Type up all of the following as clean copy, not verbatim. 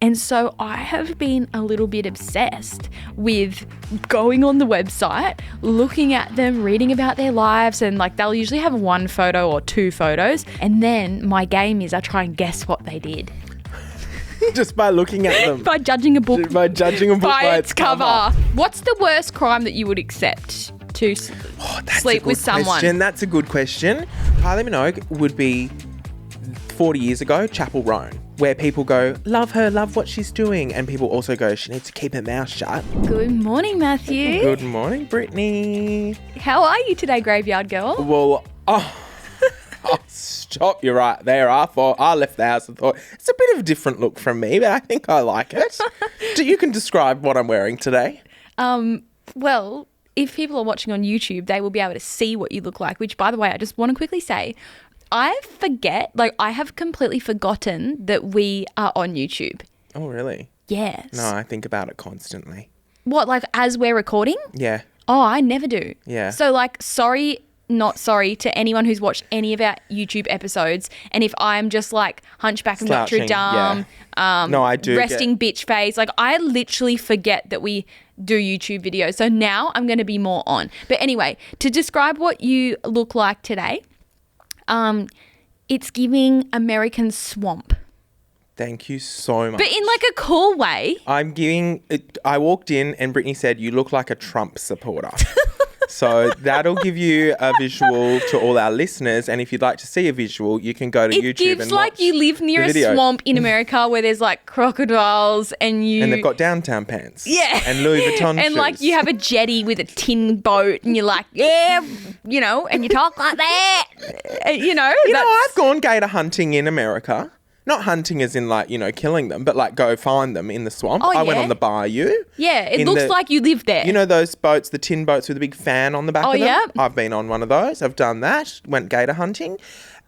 And so I have been a little bit obsessed with going on the website, looking at them, reading about their lives, and like they'll usually have one photo or two photos. And then my game is I try and guess what they did. Just by looking at them. By judging a book. By judging a book by its cover. What's the worst crime that you would accept to sleep with someone? That's a good question. Kylie Minogue would be 40 years ago, Chapel Roan, where people go, love her, love what she's doing. And people also go, she needs to keep her mouth shut. Good morning, Matthew. Good morning, Brittany. How are you today, Graveyard Girl? Well, stop, you're right there. I left the house and thought, it's a bit of a different look from me, but I think I like it. You can describe what I'm wearing today. Well, if people are watching on YouTube, they will be able to see what you look like, which, by the way, I just want to quickly say, I have completely forgotten that we are on YouTube. Oh, really? Yes. No, I think about it constantly. What, like as we're recording? Yeah. Oh, I never do. Yeah. So like, not sorry to anyone who's watched any of our YouTube episodes. And if I'm just like hunchback of Notre Dame, no, I do resting bitch face, like I literally forget that we do YouTube videos. So now I'm going to be more on. But anyway, to describe what you look like today, it's giving American swamp. Thank you so much. But in like a cool way. I walked in and Brittany said, you look like a Trump supporter. So that'll give you a visual to all our listeners. And if you'd like to see a visual, you can go to YouTube. It gives like you live near a swamp in America where there's like crocodiles and they've got downtown pants. Yeah. And Louis Vuitton and shoes. like you have a jetty with a tin boat and you're like, yeah, and you talk like that. I've gone gator hunting in America. Not hunting as in like, killing them, but like go find them in the swamp. Oh, I went on the bayou. Yeah, it looks like you live there. You know those boats, the tin boats with a big fan on the back of them? Yeah. I've been on one of those. I've done that. Went gator hunting.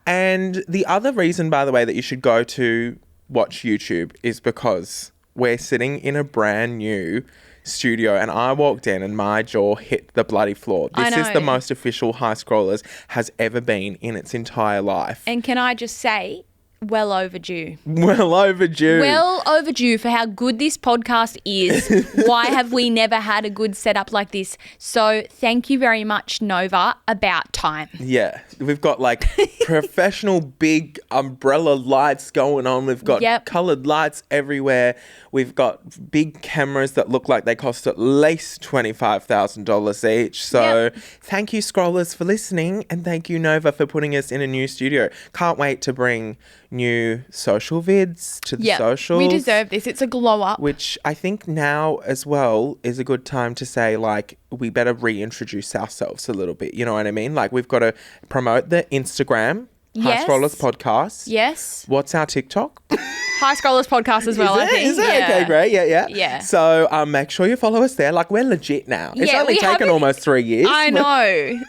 And the other reason, by the way, that you should go to watch YouTube is because we're sitting in a brand new studio and I walked in and my jaw hit the bloody floor. This is the most official High Scrollers has ever been in its entire life. And can I just say, well overdue. Well overdue. Well overdue for how good this podcast is. Why have we never had a good setup like this? So thank you very much, Nova. About time. Yeah. We've got like professional big umbrella lights going on. We've got coloured lights everywhere. We've got big cameras that look like they cost at least $25,000 each. So thank you, Scrollers, for listening. And thank you, Nova, for putting us in a new studio. Can't wait to bring new social vids to the socials. We deserve this. It's a glow up. Which I think now as well is a good time to say, like, we better reintroduce ourselves a little bit. You know what I mean? Like, we've got to promote the Instagram, High Scrollers Podcast. Yes. What's our TikTok? High Scrollers Podcast as well, I think. Is it? Yeah. Okay, great. Yeah. So make sure you follow us there. Like, we're legit now. It's only taken almost 3 years. I know.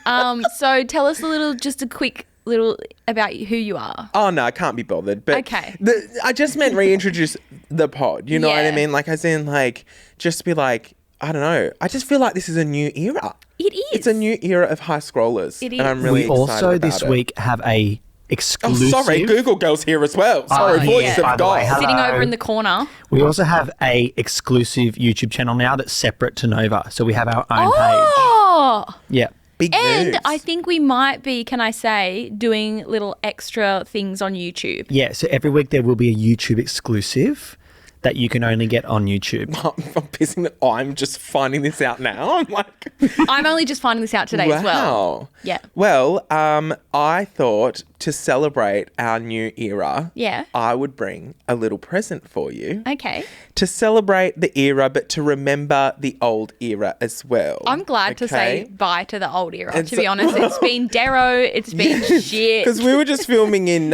So tell us just a quick little about who you are. Oh, no, I can't be bothered. But okay. I just meant reintroduce the pod. You know what I mean? Like, as in, like, just be like, I don't know. I just feel like this is a new era. It is. It's a new era of High Scrollers. It is. And I'm really excited about it. We also this week have a exclusive... Oh, sorry. Google Girl's here as well. Sorry, voice of God. Sitting over in the corner. We also have a exclusive YouTube channel now that's separate to Nova. So we have our own page. Yeah. Big news. And I think we might be, can I say, doing little extra things on YouTube. Yeah, so every week there will be a YouTube exclusive that you can only get on YouTube. I'm pissing that I'm just finding this out now. I'm like... I'm only just finding this out today as well. Yeah. Well, I thought to celebrate our new era, I would bring a little present for you. Okay. To celebrate the era, but to remember the old era as well. I'm glad to say bye to the old era, to be honest. It's been Darrow, it's been shit. Because we were just filming in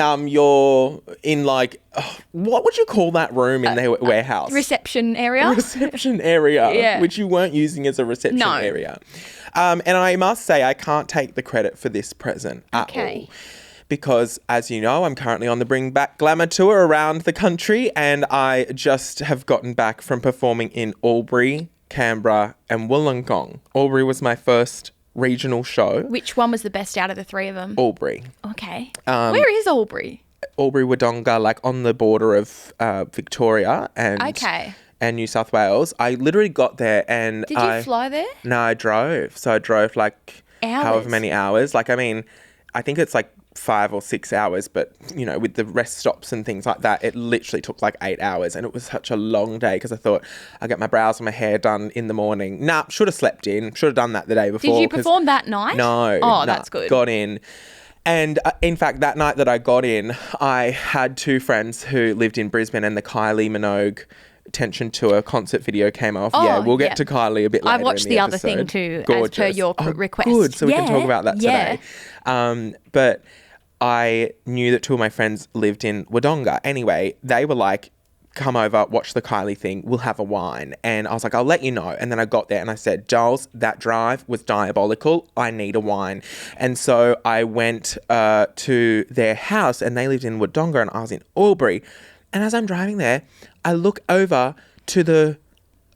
what would you call that room in the warehouse? Reception area. Reception area, which you weren't using as a reception area. And I must say, I can't take the credit for this present at all. Because, as you know, I'm currently on the Bring Back Glamour tour around the country, and I just have gotten back from performing in Albury, Canberra and Wollongong. Albury was my first regional show. Which one was the best out of the three of them? Albury. Okay. Where is Albury? Albury Wodonga, like on the border of Victoria and New South Wales. I literally got there and Did you fly there? No, I drove. So I drove like however many hours. Like, I mean, I think it's like 5 or 6 hours, but you know, with the rest stops and things like that, it literally took like 8 hours, and it was such a long day because I thought I'd get my brows and my hair done in the morning. Should have slept in. Should have done that the day before. Did you perform that night? No. Oh, that's good. Got in. And in fact, that night that I got in, I had 2 friends who lived in Brisbane, and the Kylie Minogue Tension Tour concert video came off. We'll get to Kylie a bit later. I watched the other thing too, Gorgeous. as per your request. Good, so we can talk about that today. But I knew that 2 of my friends lived in Wodonga. Anyway, they were like, come over, watch the Kylie thing, we'll have a wine. And I was like, I'll let you know. And then I got there and I said, Giles, that drive was diabolical. I need a wine. And so I went to their house, and they lived in Wodonga and I was in Albury. And as I'm driving there, I look over to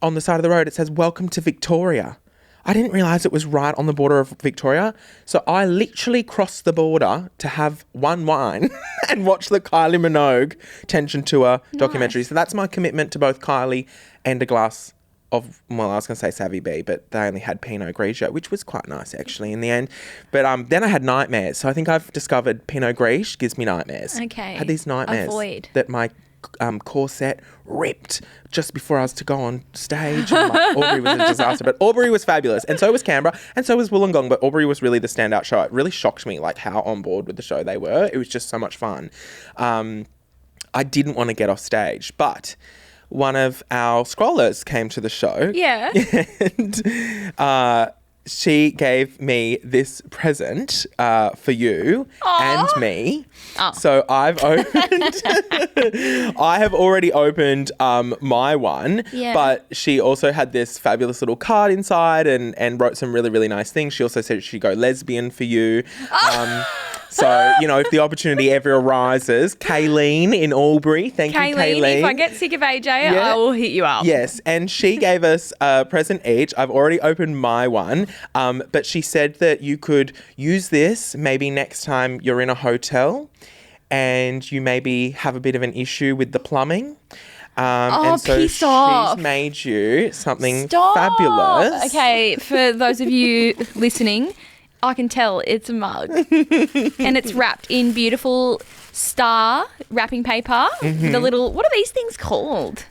on the side of the road, it says, welcome to Victoria. I didn't realise it was right on the border of Victoria. So I literally crossed the border to have one wine and watch the Kylie Minogue Tension Tour documentary. So that's my commitment to both Kylie and a glass of, well, I was going to say Savvy B, but they only had Pinot Grigio, which was quite nice actually in the end. But then I had nightmares. So I think I've discovered Pinot Grigio gives me nightmares. Okay. I had these nightmares that my corset ripped just before I was to go on stage. And Albury was a disaster, but Albury was fabulous, and so was Canberra, and so was Wollongong, but Albury was really the standout show. It really shocked me like how on board with the show they were. It was just so much fun. I didn't want to get off stage, but one of our scrollers came to the show. Yeah. And she gave me this present for you and me. Oh. So I've opened, I have already opened my one, but she also had this fabulous little card inside and wrote some really, really nice things. She also said she'd go lesbian for you. So, you know, if the opportunity ever arises, Kayleen in Albury. Thank you, Kayleen. If I get sick of AJ, I will hit you up. Yes, and she gave us a present each. I've already opened my one, but she said that you could use this maybe next time you're in a hotel and you maybe have a bit of an issue with the plumbing. And so piss off. She's made you something fabulous. Okay, for those of you listening, I can tell it's a mug and it's wrapped in beautiful star wrapping paper. Mm-hmm. The little, what are these things called?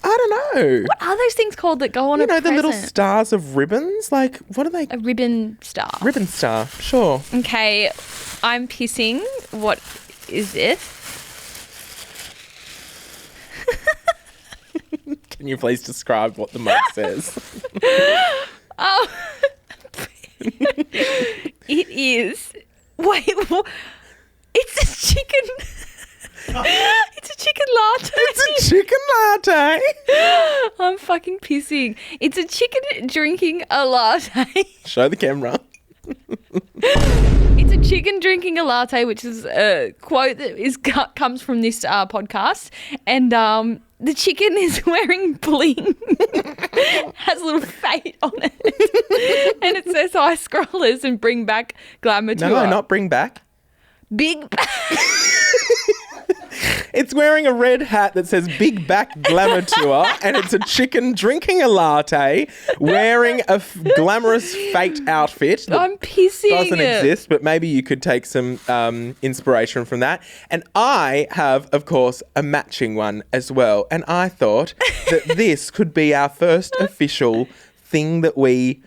I don't know. What are those things called that go on a present? You know, the little stars of ribbons? Like, what are they? A ribbon star. Ribbon star, sure. Okay, I'm pissing. What is this? Can you please describe what the mug says? Oh... It is. Wait, it's a chicken. It's a chicken latte. It's a chicken latte. I'm fucking pissing. It's a chicken drinking a latte. Show the camera. It's a chicken drinking a latte, which is a quote that comes from this podcast. And the chicken is wearing bling. Has a little fate on it. And it says, hi, scrollers, and bring back glamour tour. No, not bring back. Big It's wearing a red hat that says Big Back Glamour Tour, and it's a chicken drinking a latte, wearing a glamorous fate outfit. I'm pissing. Doesn't exist, but maybe you could take some inspiration from that. And I have, of course, a matching one as well. And I thought that this could be our first official thing that we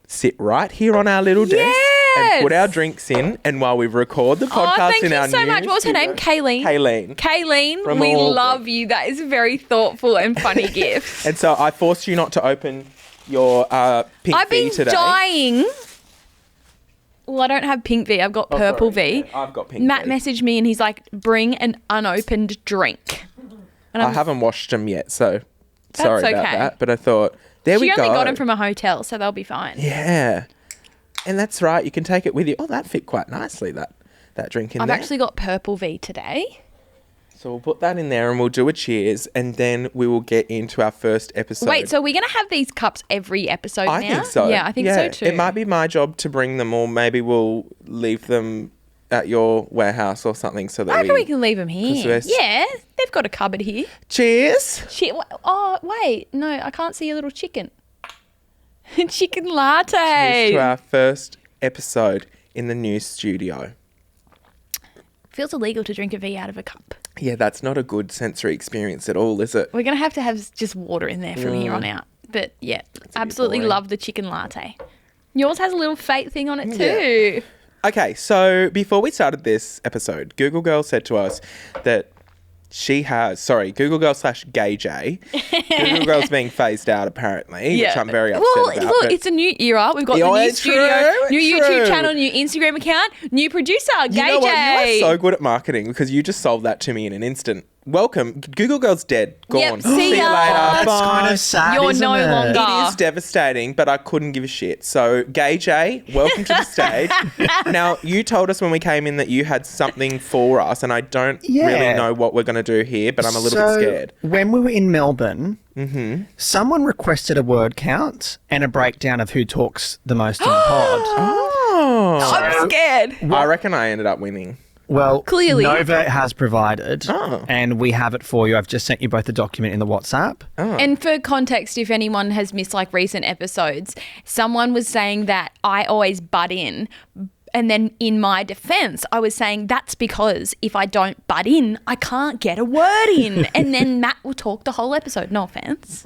sit right here on our little desk. And put our drinks in, and while we record the podcast in our thank you so much. What was her name? Kayleen. Kayleen, we love you. That is a very thoughtful and funny gift. And so I forced you not to open your pink V today. I've been dying. Well, I don't have pink V. I've got purple V. Yeah, I've got pink Matt V. messaged me and he's like, bring an unopened drink. And I haven't washed them yet, so sorry about that. But I thought, we go. She only got them from a hotel, so they'll be fine. Yeah. And that's right. You can take it with you. Oh, that fit quite nicely, that drink in there. I've actually got purple V today. So we'll put that in there and we'll do a cheers, and then we will get into our first episode. Wait, so we're going to have these cups every episode now? I think so. Yeah, I think so too. It might be my job to bring them, or maybe we'll leave them at your warehouse or something so that I reckon we can leave them here. 'cause Yeah, they've got a cupboard here. Cheers. Oh, wait. No, I can't see your little chicken. Chicken latte. Cheers to our first episode in the new studio. Feels illegal to drink a V out of a cup. Yeah, that's not a good sensory experience at all, is it? We're going to have just water in there from here on out. But yeah, absolutely love the chicken latte. Yours has a little fate thing on it too. Yeah. Okay, so before we started this episode, Google Girl said to us that Google Girl / Gay J. Google Girl's being phased out apparently, which I'm very upset about. Well, look, it's a new era. We've got the new studio, new YouTube channel, new Instagram account, new producer, Gay J. You know what? You are so good at marketing because you just solved that to me in an instant. Welcome. Google Girl's dead. Gone. Yep, see you later. That's Bye. kind of sad, You're isn't no it? longer. It is devastating, but I couldn't give a shit. So, Gay J, welcome to the stage. Now, you told us when we came in that you had something for us, and I don't really know what we're going to do here, but I'm a little bit scared. When we were in Melbourne, someone requested a word count and a breakdown of who talks the most in the pod. Oh. I'm scared. I reckon I ended up winning. Well, Clearly. Nova has provided, and we have it for you. I've just sent you both the document in the WhatsApp. And for context, if anyone has missed like recent episodes, someone was saying that I always butt in. And then in my defense, I was saying that's because if I don't butt in, I can't get a word in. And then Matt will talk the whole episode. No offense.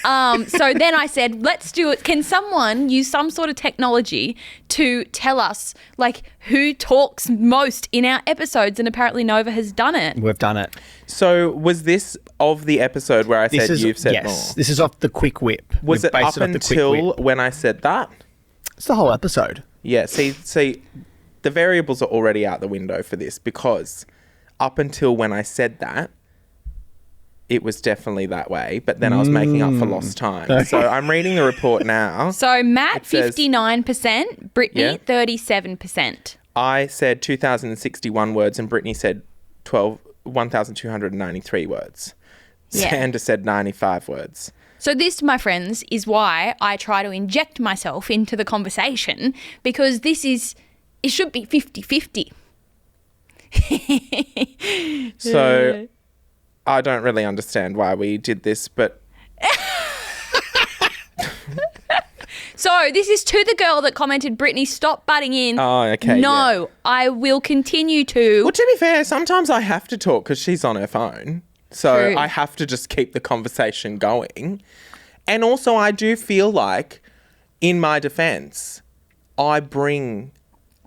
So then I said, let's do it. Can someone use some sort of technology to tell us like who talks most in our episodes? And apparently Nova has done it. We've done it. So was this of the episode where I said you've said more? Yes, this is off the quick whip. Was it up until when I said that? It's the whole episode. Yeah, see, the variables are already out the window for this because up until when I said that, it was definitely that way, but then I was making up for lost time. So I'm reading the report now. So Matt, 59%, Brittany, 37%. I said 2,061 words and Brittany said 1,293 words. Yeah. Xander said 95 words. So this, my friends, is why I try to inject myself into the conversation because it should be 50-50. So I don't really understand why we did this, but... So this is to the girl that commented, Brittany, stop butting in. Oh, okay. No, I will continue to. Well, to be fair, sometimes I have to talk because she's on her phone. So True. I have to just keep the conversation going. And also I do feel like, in my defense, I bring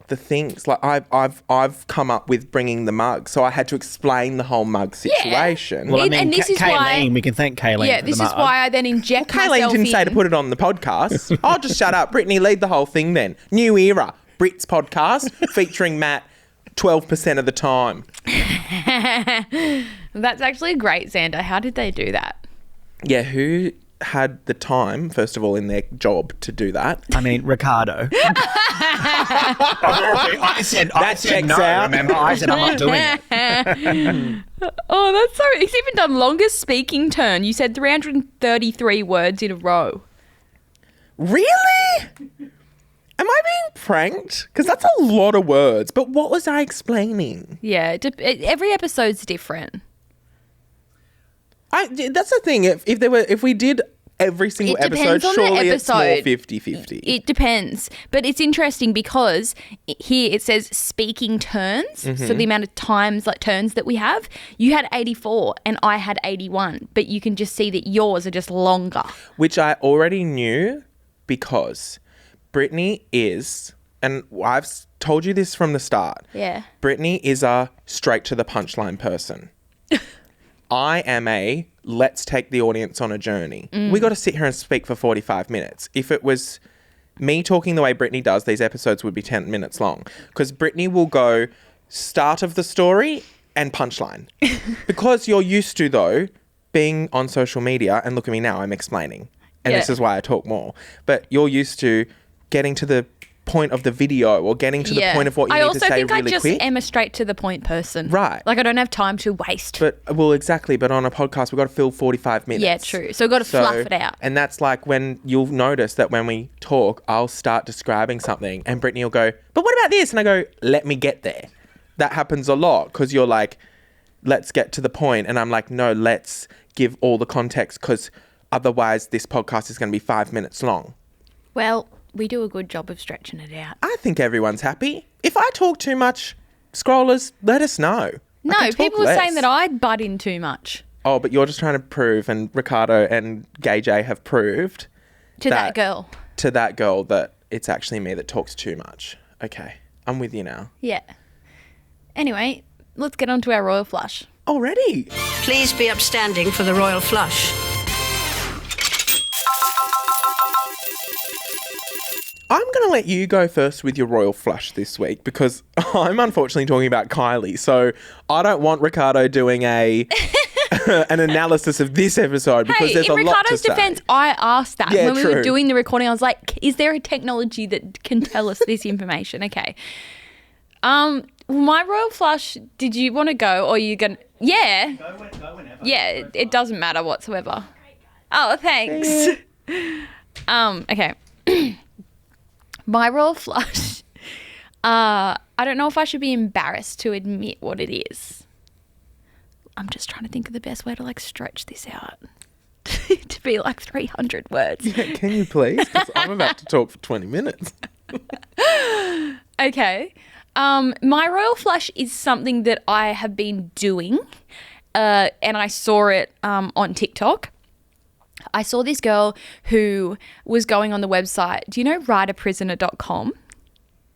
the things. Like I've come up with bringing the mug. So I had to explain the whole mug situation. Well, I mean, and this is why we can thank Kayleen Yeah, for this the is mug. why I then inject Kayleen myself didn't in. say to put it on the podcast. I'll just shut up. Brittany, lead the whole thing then. New era. Britt's podcast featuring Matt 12% of the time. That's actually great, Xander. How did they do that? Yeah, who had the time, first of all, in their job to do that? I mean, Ricardo. I said checks no, out. remember? I said I'm not doing it. Oh, that's so... He's even done longest speaking turn. You said 333 words in a row. Really? Am I being pranked? Because that's a lot of words. But what was I explaining? Yeah, every episode's different. That's the thing. If we did every single episode, surely it's more 50-50. It depends. But it's interesting because here it says speaking turns. So the amount of times, like turns that we have, you had 84 and I had 81. But you can just see that yours are just longer. Which I already knew because Brittany is, and I've told you this from the start. Yeah. Brittany is a straight to the punchline person. I am a let's take the audience on a journey. We got to sit here and speak for 45 minutes. If it was me talking the way Brittany does, these episodes would be 10 minutes long because Brittany will go start of the story and punchline. Because you're used to, though, being on social media, and look at me now, I'm explaining. And this is why I talk more. But you're used to getting to the point of the video or getting to the point of what you need to say really quick. I also think I just am a straight to the point person. Right. Like I don't have time to waste. Exactly. But on a podcast, we've got to fill 45 minutes. Yeah, true. So we've got to fluff it out. And that's like when you'll notice that when we talk, I'll start describing something and Brittany will go, but what about this? And I go, let me get there. That happens a lot because you're like, let's get to the point. And I'm like, no, let's give all the context because otherwise this podcast is going to be 5 minutes long. Well, we do a good job of stretching it out. I think everyone's happy. If I talk too much, scrollers, let us know. No, people are saying that I butt in too much. Oh, but you're just trying to prove, and Ricardo and Gay J have proved to that girl that it's actually me that talks too much. Okay, I'm with you now. Yeah. Anyway, let's get on to our royal flush. Already? Please be upstanding for the royal flush. I'm going to let you go first with your royal flush this week because I'm unfortunately talking about Kylie. So I don't want Ricardo doing an analysis of this episode because there's a lot to say. In Ricardo's defense, I asked that. Yeah, when we were doing the recording, I was like, is there a technology that can tell us this information? Okay. My royal flush, did you want to go or are you going to... Yeah. Go whenever. Yeah, it doesn't matter whatsoever. Oh, thanks. Okay. My royal flush, I don't know if I should be embarrassed to admit what it is. I'm just trying to think of the best way to like stretch this out to be like 300 words. Yeah, can you please? Because I'm about to talk for 20 minutes. Okay. My royal flush is something that I have been doing and I saw it on TikTok. I saw this girl who was going on the website. Do you know writerprisoner.com?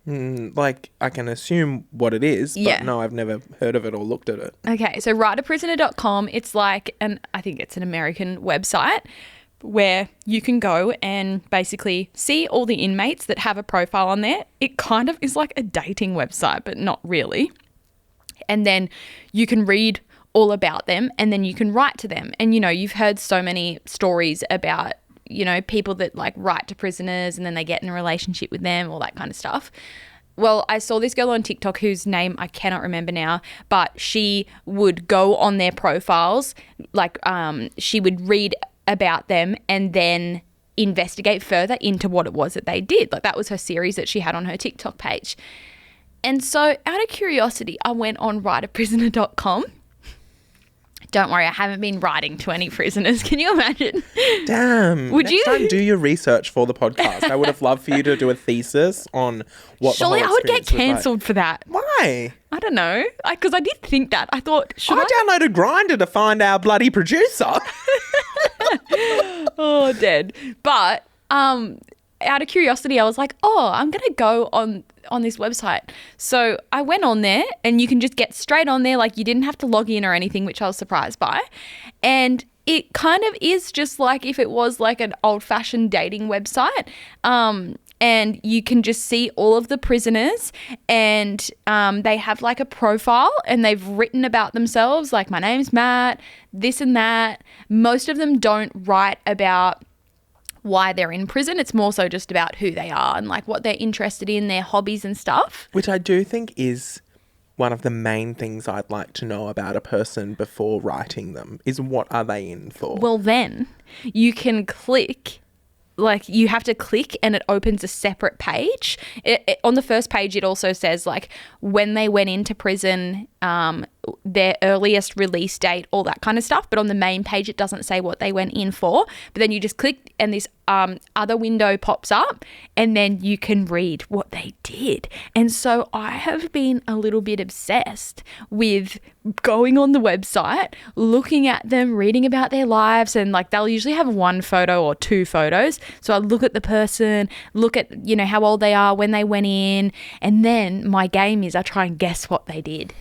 Like, I can assume what it is, but no, I've never heard of it or looked at it. Okay, so writerprisoner.com, it's like I think it's an American website where you can go and basically see all the inmates that have a profile on there. It kind of is like a dating website, but not really. And then you can read all about them and then you can write to them. And, you know, you've heard so many stories about, you know, people that like write to prisoners and then they get in a relationship with them, all that kind of stuff. Well, I saw this girl on TikTok whose name I cannot remember now, but she would go on their profiles, like she would read about them and then investigate further into what it was that they did. Like that was her series that she had on her TikTok page. And so out of curiosity, I went on writerprisoner.com. Don't worry, I haven't been writing to any prisoners. Can you imagine? Damn. Would Next you? time, do your research for the podcast. I would have loved for you to do a thesis on what Surely the whole I would get experience was like. cancelled for that. Why? I don't know. Because I did think that. I thought, should I? downloaded Grindr to find our bloody producer. Oh, dead. But out of curiosity, I was like, oh, I'm going to go on this website. So I went on there and you can just get straight on there. Like you didn't have to log in or anything, which I was surprised by. And it kind of is just like if it was like an old-fashioned dating website. And you can just see all of the prisoners and they have like a profile and they've written about themselves. Like my name's Matt, this and that. Most of them don't write about why they're in prison. It's more so just about who they are and like what they're interested in, their hobbies and stuff. Which I do think is one of the main things I'd like to know about a person before writing them is what are they in for? Well, then you can click, like you have to click and it opens a separate page. On the first page, it also says like when they went into prison, their earliest release date, all that kind of stuff. But on the main page, it doesn't say what they went in for. But then you just click and this other window pops up and then you can read what they did. And so I have been a little bit obsessed with going on the website, looking at them, reading about their lives. And like they'll usually have one photo or two photos. So I look at the person, look at, you know, how old they are, when they went in. And then my game is I try and guess what they did.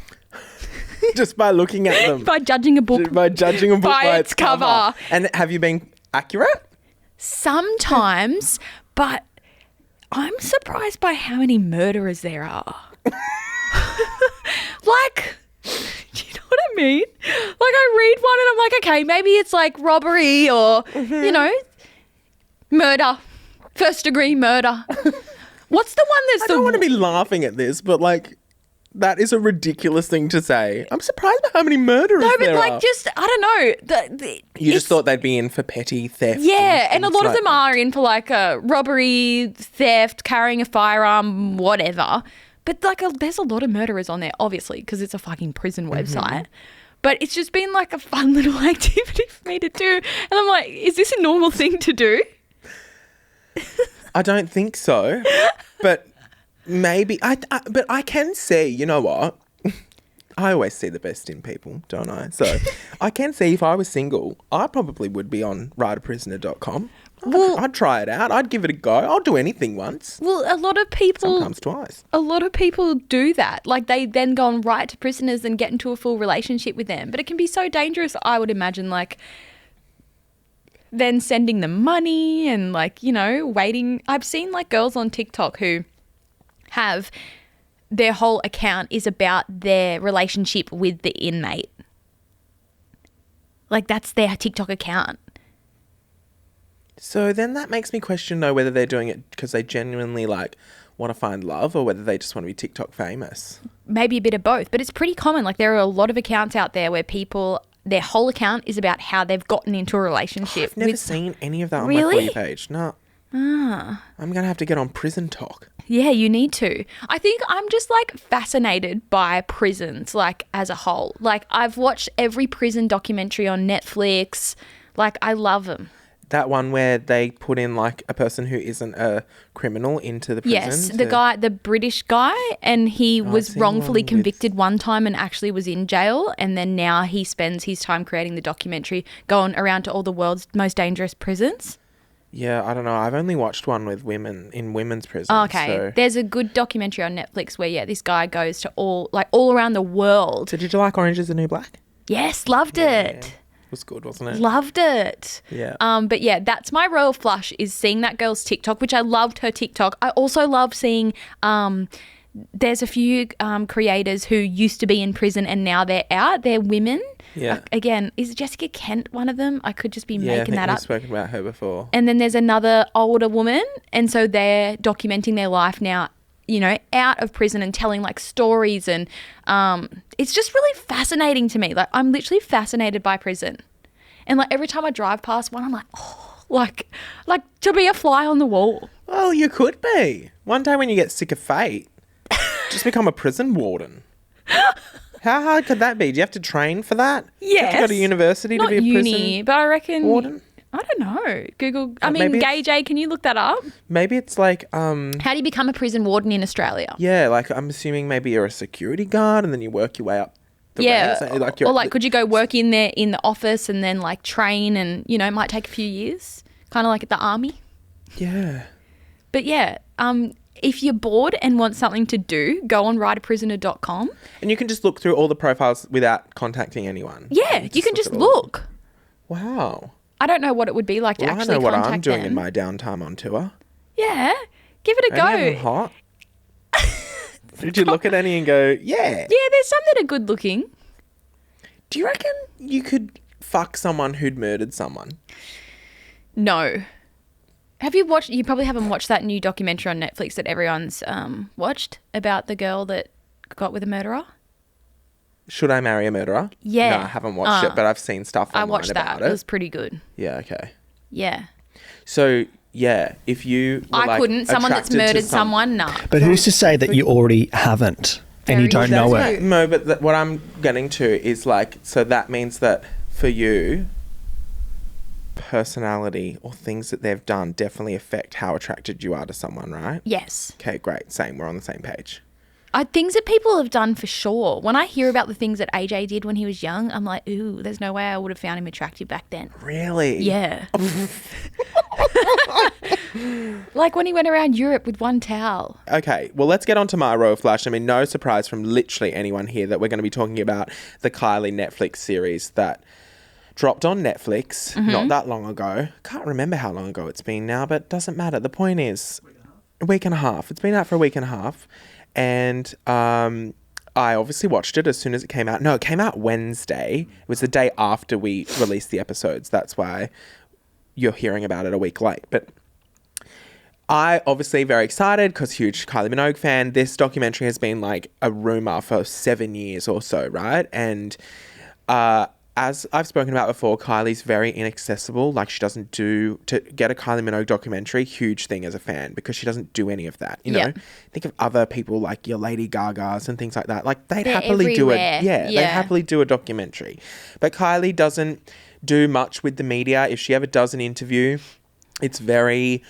Just by looking at them. By judging a book. By judging a book by its cover. And have you been accurate? Sometimes, but I'm surprised by how many murderers there are. Like, do you know what I mean? Like I read one and I'm like, okay, maybe it's like robbery or, you know, murder, first degree murder. What's the one that's I don't want to be laughing at this, but like, that is a ridiculous thing to say. I'm surprised by how many murderers there are. I don't know. You just thought they'd be in for petty theft. Yeah, and a lot of them are in for like robbery, theft, carrying a firearm, whatever. But like, there's a lot of murderers on there, obviously, because it's a fucking prison website. But it's just been like a fun little activity for me to do. And I'm like, is this a normal thing to do? I don't think so. But maybe. But I can see, you know what? I always see the best in people, don't I? So I can see if I was single, I probably would be on writeaprisoner.com. I'd try it out. I'd give it a go. I'll do anything once. Well, a lot of people... Sometimes twice. A lot of people do that. Like, they then go and write to prisoners and get into a full relationship with them. But it can be so dangerous, I would imagine, like, then sending them money and, like, you know, waiting. I've seen, like, girls on TikTok who have... their whole account is about their relationship with the inmate. Like, that's their TikTok account. So then that makes me question, though, whether they're doing it because they genuinely, like, want to find love or whether they just want to be TikTok famous. Maybe a bit of both, but it's pretty common. Like, there are a lot of accounts out there where people, their whole account is about how they've gotten into a relationship. I've never seen any of that on Really? my For You page. No. I'm going to have to get on Prison Talk. Yeah, you need to. I think I'm just like fascinated by prisons, like as a whole. Like, I've watched every prison documentary on Netflix. Like, I love them. That one where they put in like a person who isn't a criminal into the prison. Yes, the British guy, and he was wrongfully convicted one time and actually was in jail, and then now he spends his time creating the documentary, going around to all the world's most dangerous prisons. Yeah, I don't know. I've only watched one with women in women's prisons. Oh, okay. So. There's a good documentary on Netflix where, yeah, this guy goes to all around the world. So did you like Orange is the New Black? Yes, loved it. It was good, wasn't it? Loved it. Yeah. But yeah, that's my royal flush, is seeing that girl's TikTok, which I loved her TikTok. I also love seeing there's a few creators who used to be in prison and now they're out. They're women. Yeah. Again, is Jessica Kent one of them? I could just be making that up. We've spoken about her before. And then there's another older woman, and so they're documenting their life now, you know, out of prison and telling like stories, and it's just really fascinating to me. Like, I'm literally fascinated by prison. And like every time I drive past one, I'm like, oh, like to be a fly on the wall. Well, you could be. One day when you get sick of fate, just become a prison warden. How hard could that be? Do you have to train for that? Yes. Do you have to go to university to be a prison but I reckon warden? I don't know. Google. I mean, Gay J, can you look that up? Maybe it's like how do you become a prison warden in Australia? Yeah, like I'm assuming maybe you're a security guard and then you work your way up. Yeah, ranks. or like could you go work in there in the office and then like train, and you know, it might take a few years, kind of like at the army. Yeah. But yeah, if you're bored and want something to do, go on writeaprisoner.com. And you can just look through all the profiles without contacting anyone. Yeah, you can just look. Wow. I don't know what it would be like to actually contact them. I know what I'm doing in my downtime on tour. Yeah, give it a go. Any of them hot? Did you look at any and go, yeah? Yeah, there's some that are good looking. Do you reckon you could fuck someone who'd murdered someone? No. Have you watched? You probably haven't watched that new documentary on Netflix that everyone's watched about the girl that got with a murderer. Should I Marry a Murderer? Yeah. No, I haven't watched it, but I've seen stuff online I watched about that. it. It was pretty good. Yeah, okay. Yeah. So, yeah, if you were I couldn't. Someone that's murdered someone, no. But who's to say that you already haven't and you don't know it? No, but what I'm getting to is like, so that means that for you, personality or things that they've done definitely affect how attracted you are to someone, right? Yes. Okay, great. Same. We're on the same page. Things that people have done for sure. When I hear about the things that AJ did when he was young, I'm like, ooh, there's no way I would have found him attractive back then. Really? Yeah. Like when he went around Europe with one towel. Okay, well, let's get on to my royal flush. I mean, no surprise from literally anyone here that we're going to be talking about the Kylie Netflix series that dropped on Netflix not that long ago. Can't remember how long ago it's been now, but doesn't matter. The point is, a week and a half. It's been out for a week and a half. And I obviously watched it as soon as it came out. No, it came out Wednesday. It was the day after we released the episodes. That's why you're hearing about it a week late. But I obviously very excited because huge Kylie Minogue fan. This documentary has been like a rumor for 7 years or so, right? And as I've spoken about before, Kylie's very inaccessible. Like she doesn't to get a Kylie Minogue documentary, huge thing as a fan because she doesn't do any of that. You know, think of other people like your Lady Gagas and things like that. Like they're happily everywhere. they happily do a documentary. But Kylie doesn't do much with the media. If she ever does an interview, it's very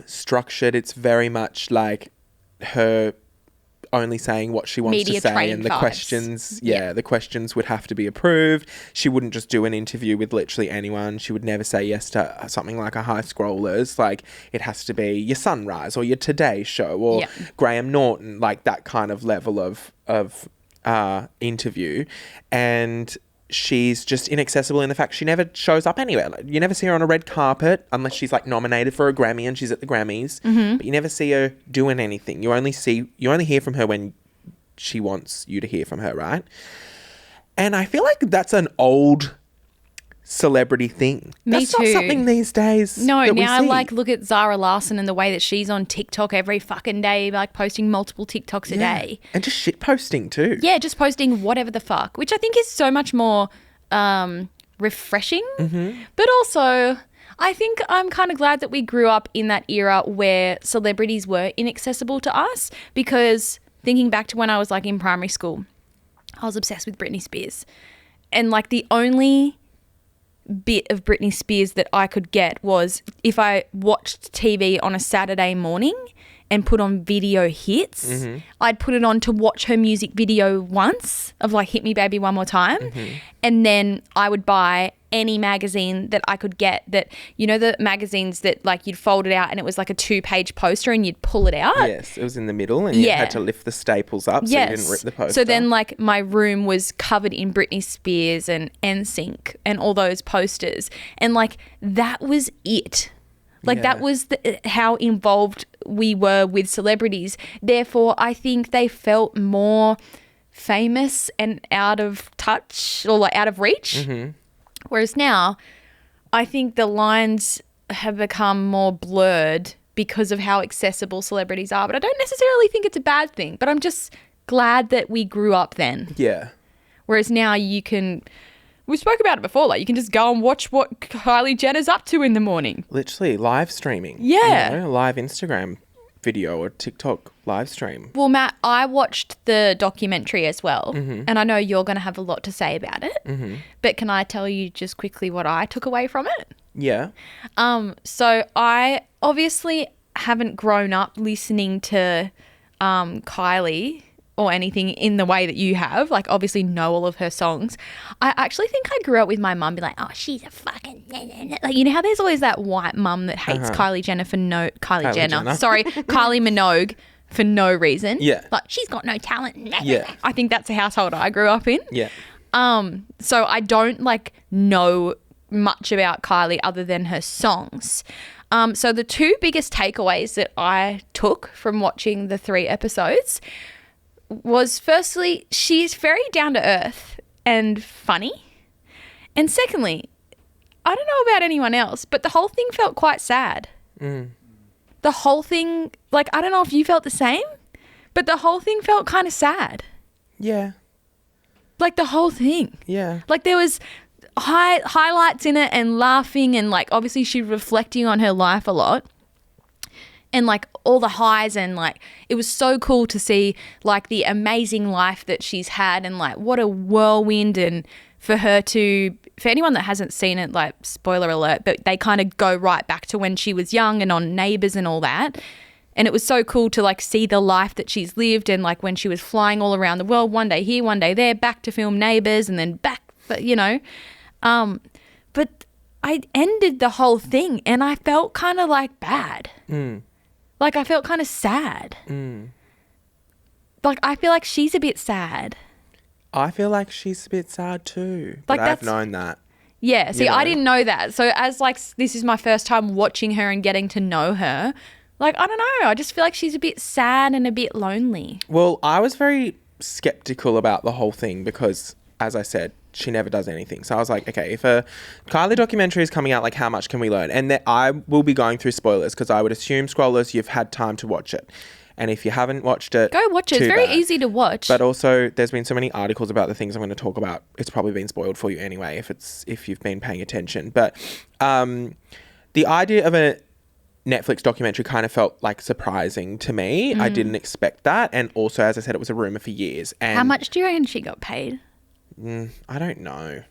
structured. It's very much like her only saying what she wants Media to say, train and the vibes. questions, the questions would have to be approved. She wouldn't just do an interview with literally anyone. She would never say yes to something like a High Scrollers. Like it has to be your Sunrise or your Today Show or Graham Norton, like that kind of level of interview. And she's just inaccessible in the fact she never shows up anywhere. Like, you never see her on a red carpet unless she's like nominated for a Grammy and she's at the Grammys. But you never see her doing anything. You only hear from her when she wants you to hear from her, right? And I feel like that's an old celebrity thing. That's not something these days. No, that now we see. like look at Zara Larsson and the way that she's on TikTok every fucking day, like posting multiple TikToks a day. And just shit posting too. Yeah, just posting whatever the fuck, which I think is so much more refreshing. But also, I think I'm kind of glad that we grew up in that era where celebrities were inaccessible to us, because thinking back to when I was like in primary school, I was obsessed with Britney Spears. And like the only bit of Britney Spears that I could get was if I watched TV on a Saturday morning and put on video hits, I'd put it on to watch her music video once of like Hit Me Baby One More Time. And then I would buy any magazine that I could get, that, you know, the magazines that like you'd fold it out and it was like a 2-page poster and you'd pull it out. Yes, it was in the middle and you had to lift the staples up so you didn't rip the poster. So then like my room was covered in Britney Spears and NSYNC and all those posters. And like that was it. Like that was how involved we were with celebrities. Therefore, I think they felt more famous and out of touch or like out of reach. Whereas now, I think the lines have become more blurred because of how accessible celebrities are. But I don't necessarily think it's a bad thing. But I'm just glad that we grew up then. Yeah. Whereas now you can... We spoke about it before. Like you can just go and watch what Kylie Jenner's up to in the morning. Literally live streaming. Yeah. You know, live Instagram video or TikTok live stream. Well, Matt, I watched the documentary as well. And I know you're going to have a lot to say about it. But can I tell you just quickly what I took away from it? Yeah. So I obviously haven't grown up listening to Kylie or anything in the way that you have, like obviously know all of her songs. I actually think I grew up with my mum being like, oh, she's a fucking... Like, you know how there's always that white mum that hates Kylie Jenner for no... Kylie Jenner. Sorry, Kylie Minogue for no reason. Yeah. Like, she's got no talent. Yeah. I think that's a household I grew up in. Yeah. So I don't like know much about Kylie other than her songs. So the two biggest takeaways that I took from watching the 3 episodes was, firstly, she's very down to earth and funny. And secondly, I don't know about anyone else, but the whole thing felt quite sad. The whole thing, like, I don't know if you felt the same, but the whole thing felt kind of sad. Yeah. Like the whole thing. Yeah. Like there was highlights in it and laughing and like obviously she's reflecting on her life a lot. And like all the highs, and like it was so cool to see like the amazing life that she's had, and like what a whirlwind. And for anyone that hasn't seen it, like spoiler alert, but they kind of go right back to when she was young and on Neighbours and all that. And it was so cool to like see the life that she's lived, and like when she was flying all around the world, one day here, one day there, back to film Neighbours and then back, but you know. But I ended the whole thing and I felt kind of like bad. Like I felt kind of sad. Like I feel like she's a bit sad. I feel like she's a bit sad too. Like but I've known that. Yeah. See, You know? I didn't know that. So as like this is my first time watching her and getting to know her, like I don't know. I just feel like she's a bit sad and a bit lonely. Well, I was very skeptical about the whole thing because, as I said, she never does anything. So I was like, okay, if a Kylie documentary is coming out, like how much can we learn? And that I will be going through spoilers because I would assume, scrollers, you've had time to watch it. And if you haven't watched it, go watch it. It's very easy to watch. But also, there's been so many articles about the things I'm going to talk about. It's probably been spoiled for you anyway if you've been paying attention. But the idea of a Netflix documentary kind of felt like surprising to me. I didn't expect that. And also, as I said, it was a rumor for years. And how much do you reckon she got paid? I don't know.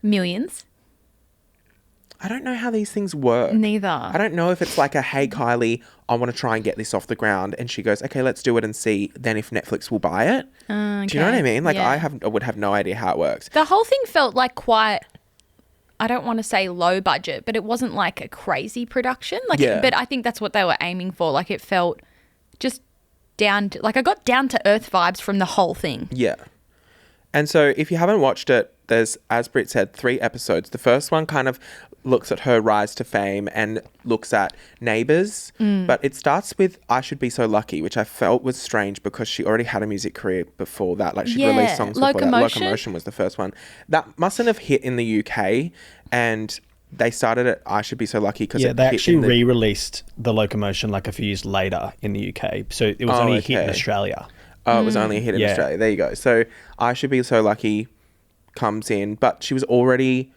Millions? I don't know how these things work. Neither. I don't know if it's like a, hey, Kylie, I want to try and get this off the ground. And she goes, okay, let's do it and see then if Netflix will buy it. Okay. Do you know what I mean? Like, yeah. I would have no idea how it works. The whole thing felt like quite, I don't want to say low budget, but it wasn't like a crazy production. Like, but I think that's what they were aiming for. Like, it felt just down to, like, I got down to earth vibes from the whole thing. Yeah. And so if you haven't watched it, there's, as Britt said, 3 episodes. The first one kind of looks at her rise to fame and looks at Neighbours. But it starts with I Should Be So Lucky, which I felt was strange because she already had a music career before that. Like, she'd released songs before that. Locomotion was the first one. That mustn't have hit in the UK. And they started at I Should Be So Lucky because they actually re-released the Locomotion like a few years later in the UK. So it was only a hit in Australia. Oh, it was only a hit in Australia. There you go. So I Should Be So Lucky comes in, but she was already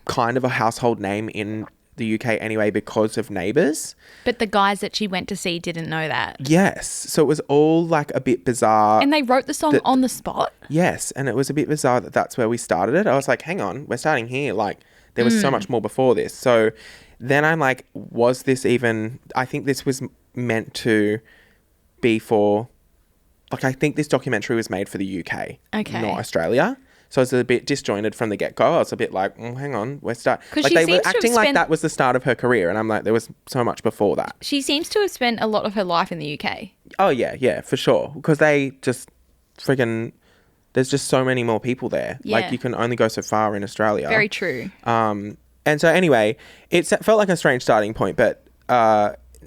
kind of a household name in the UK anyway because of Neighbours. But the guys that she went to see didn't know that. Yes. So it was all like a bit bizarre. And they wrote the song on the spot? Yes. And it was a bit bizarre that that's where we started it. I was like, hang on, we're starting here. Like, there was so much more before this. So then I'm like, was this even... I think this was meant to be for... Like, I think this documentary was made for the UK, not Australia. So it's a bit disjointed from the get-go. I was a bit like, hang on, we're like, they were acting like that was the start of her career. And I'm like, there was so much before that. She seems to have spent a lot of her life in the UK. Oh, yeah, for sure. Because they just friggin'... There's just so many more people there. Yeah. Like, you can only go so far in Australia. Very true. And so anyway, it felt like a strange starting point, but...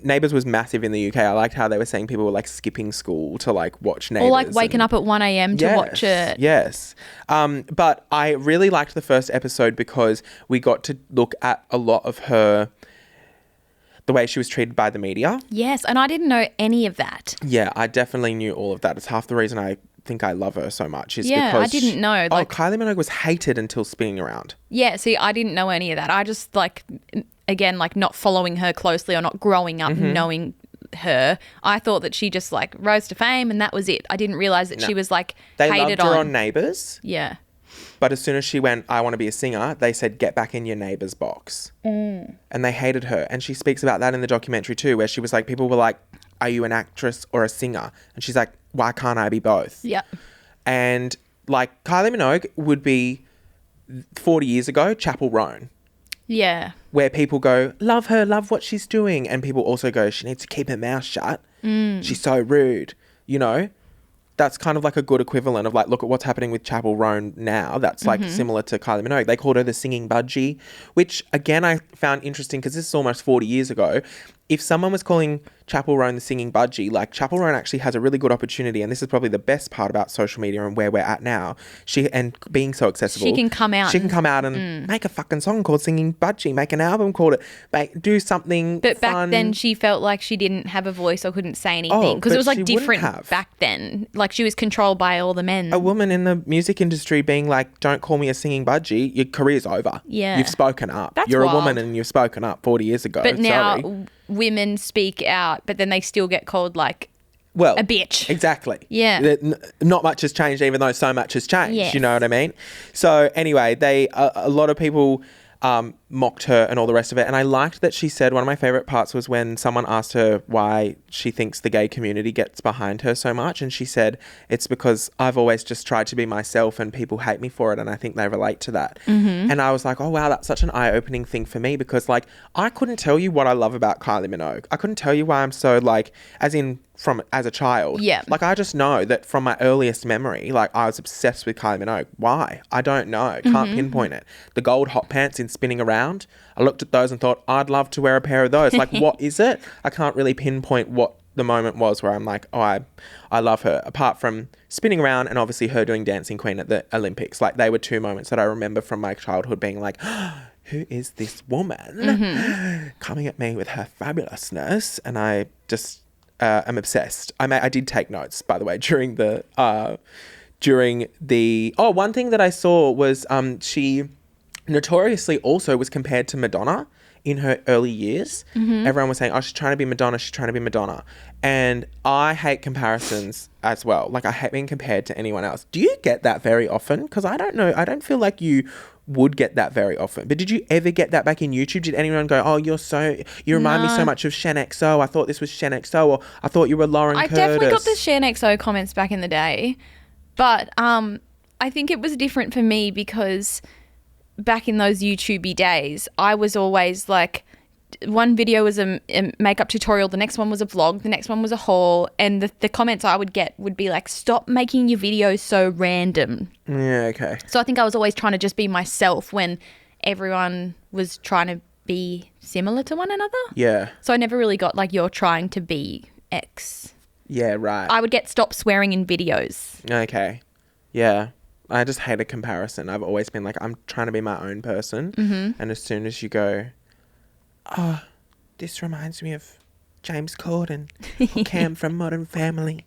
Neighbours was massive in the UK. I liked how they were saying people were like skipping school to like watch Neighbours. Or like waking up at 1 a.m. to watch it. Yes. But I really liked the first episode because we got to look at a lot of her, the way she was treated by the media. Yes. And I didn't know any of that. Yeah, I definitely knew all of that. It's half the reason I think I love her so much is because... because... I didn't know. Like, Kylie Minogue was hated until Spinning Around. Yeah, see, I didn't know any of that. I just like... Again, like not following her closely or not growing up knowing her. I thought that she just like rose to fame and that was it. I didn't realize that she was like hated loved her on Neighbours. Yeah. But as soon as she went, I want to be a singer, they said, get back in your neighbour's box. And they hated her. And she speaks about that in the documentary too, where she was like, people were like, are you an actress or a singer? And she's like, why can't I be both? Yeah. And like Kylie Minogue would be 40 years ago, Chapel Roan. Yeah. Where people go, love her, love what she's doing. And people also go, she needs to keep her mouth shut. She's so rude. You know, that's kind of like a good equivalent of like, look at what's happening with Chapel Roan now. That's like similar to Kylie Minogue. They called her the singing budgie, which again, I found interesting because this is almost 40 years ago. If someone was calling Chapel Roan the singing budgie, like Chapel Roan actually has a really good opportunity, and this is probably the best part about social media and where we're at now. And being so accessible, she can come out and make a fucking song called Singing Budgie, make an album called it, do something. But fun. Back then, she felt like she didn't have a voice or couldn't say anything because it was like different back then. Like she was controlled by all the men. A woman in the music industry being like, "Don't call me a singing budgie. Your career's over. Yeah, you've spoken up. You're a woman and you've spoken up 40 years ago." But now women speak out, but then they still get called like a bitch. Exactly. Yeah. Not much has changed, even though so much has changed. Yes. You know what I mean? So anyway, a lot of people mocked her and all the rest of it. And I liked that she said, one of my favorite parts was when someone asked her why she thinks the gay community gets behind her so much. And she said, it's because I've always just tried to be myself and people hate me for it. And I think they relate to that. And I was like, oh, wow, that's such an eye-opening thing for me because like, I couldn't tell you what I love about Kylie Minogue. I couldn't tell you why I'm so like, as a child. Yeah. Like I just know that from my earliest memory, like I was obsessed with Kylie Minogue. Why? I don't know. Can't pinpoint it. The gold hot pants in Spinning Around. I looked at those and thought, I'd love to wear a pair of those. Like, what is it? I can't really pinpoint what the moment was where I'm like, oh, I love her. Apart from spinning around and obviously her doing Dancing Queen at the Olympics. Like, they were two moments that I remember from my childhood being like, oh, who is this woman coming at me with her fabulousness? And I just am obsessed. I did take notes, by the way, during the one thing that I saw was she notoriously also was compared to Madonna in her early years. Everyone was saying, oh, she's trying to be Madonna, she's trying to be Madonna. And I hate comparisons as well. Like, I hate being compared to anyone else. Do you get that very often? Because I don't know. I don't feel like you would get that very often. But did you ever get that back in YouTube? Did anyone go, oh, you remind me so much of Shen XO. I thought this was Shen XO. Or I thought you were Lauren Curtis. I definitely got the Shen XO comments back in the day. But I think it was different for me because back in those YouTubey days, I was always like, one video was a makeup tutorial, the next one was a vlog, the next one was a haul, and the comments I would get would be like, stop making your videos so random. Yeah, okay. So I think I was always trying to just be myself when everyone was trying to be similar to one another. Yeah. So I never really got like, you're trying to be X. Yeah, right. I would get stop swearing in videos. Okay. Yeah. I just hate a comparison. I've always been like, I'm trying to be my own person. And as soon as you go, oh, this reminds me of James Corden or Cam from Modern Family.